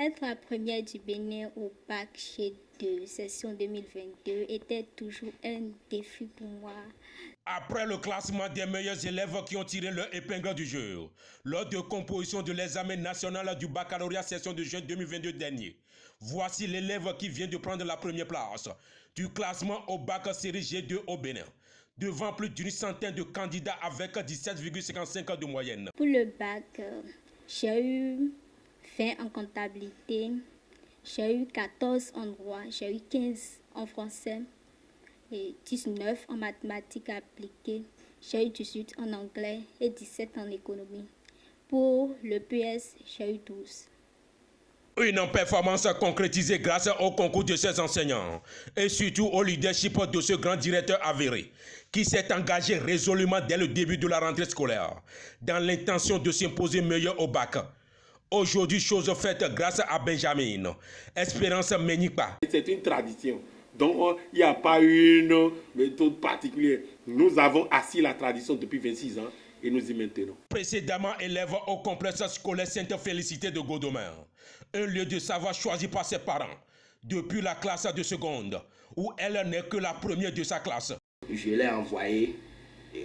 Être la première du Bénin au bac chez de session 2022 était toujours un défi pour moi. Après le classement des meilleurs élèves qui ont tiré leur épingle du jeu, lors de composition de l'examen national du baccalauréat session de juin 2022 dernier, voici l'élève qui vient de prendre la première place du classement au bac série G2 au Bénin, devant plus d'une centaine de candidats avec 17,55 de moyenne. Pour le bac, j'ai eu 20 en comptabilité, j'ai eu 14 en droit, j'ai eu 15 en français et 19 en mathématiques appliquées, j'ai eu 18 en anglais et 17 en économie. Pour le PS, j'ai eu 12. Une performance concrétisée grâce au concours de ses enseignants et surtout au leadership de ce grand directeur avéré qui s'est engagé résolument dès le début de la rentrée scolaire dans l'intention de s'imposer meilleur au bac. Aujourd'hui, chose faite grâce à Benjamin, Espérance Menikpa. C'est une tradition. Donc, il n'y a pas une méthode particulière. Nous avons assis la tradition depuis 26 ans et nous y maintenons. Précédemment élève au complexe scolaire Sainte-Félicité de Godomain, un lieu de savoir choisi par ses parents, depuis la classe de seconde, où elle n'est que la première de sa classe. Je l'ai envoyée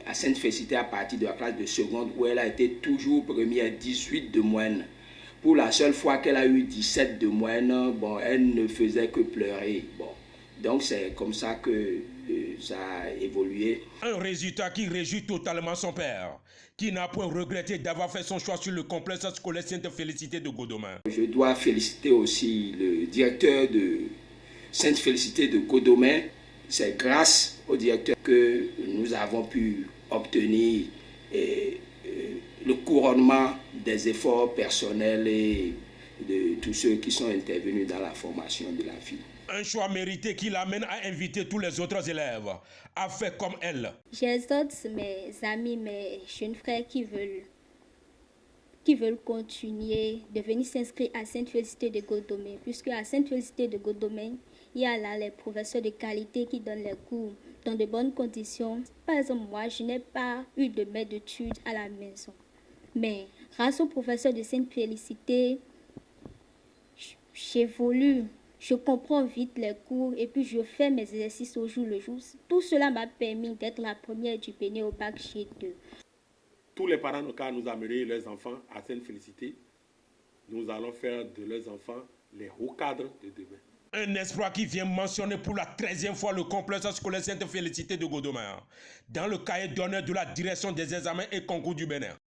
à Sainte-Félicité à partir de la classe de seconde, où elle a été toujours première, 18 de moyenne. Pour la seule fois qu'elle a eu 17 de moyenne, bon, elle ne faisait que pleurer. Bon. Donc c'est comme ça que ça a évolué. Un résultat qui réjouit totalement son père, qui n'a point regretté d'avoir fait son choix sur le complexe scolaire Sainte-Félicité de Godomain. Je dois féliciter aussi le directeur de Sainte-Félicité de Godomain. C'est grâce au directeur que nous avons pu obtenir le couronnement des efforts personnels et de tous ceux qui sont intervenus dans la formation de la fille. Un choix mérité qui l'amène à inviter tous les autres élèves à faire comme elle. J'exhorte mes amis, mes jeunes frères qui veulent continuer de venir s'inscrire à Sainte-Félicité de Godomain, puisque à Sainte-Félicité de Godomain, il y a là les professeurs de qualité qui donnent les cours dans de bonnes conditions. Par exemple, moi, je n'ai pas eu de maître d'études à la maison. Mais grâce aux professeurs de Sainte-Félicité, j'évolue. Je comprends vite les cours et puis je fais mes exercices au jour le jour. Tout cela m'a permis d'être la première du Bénin au bac G2. Tous les parents n'ont qu'à nous amener leurs enfants à Sainte-Félicité. Nous allons faire de leurs enfants les hauts cadres de demain. Un espoir qui vient mentionner pour la 13e fois le complexe scolaire Sainte-Félicité de Godomain dans le cahier d'honneur de la direction des examens et concours du Bénin.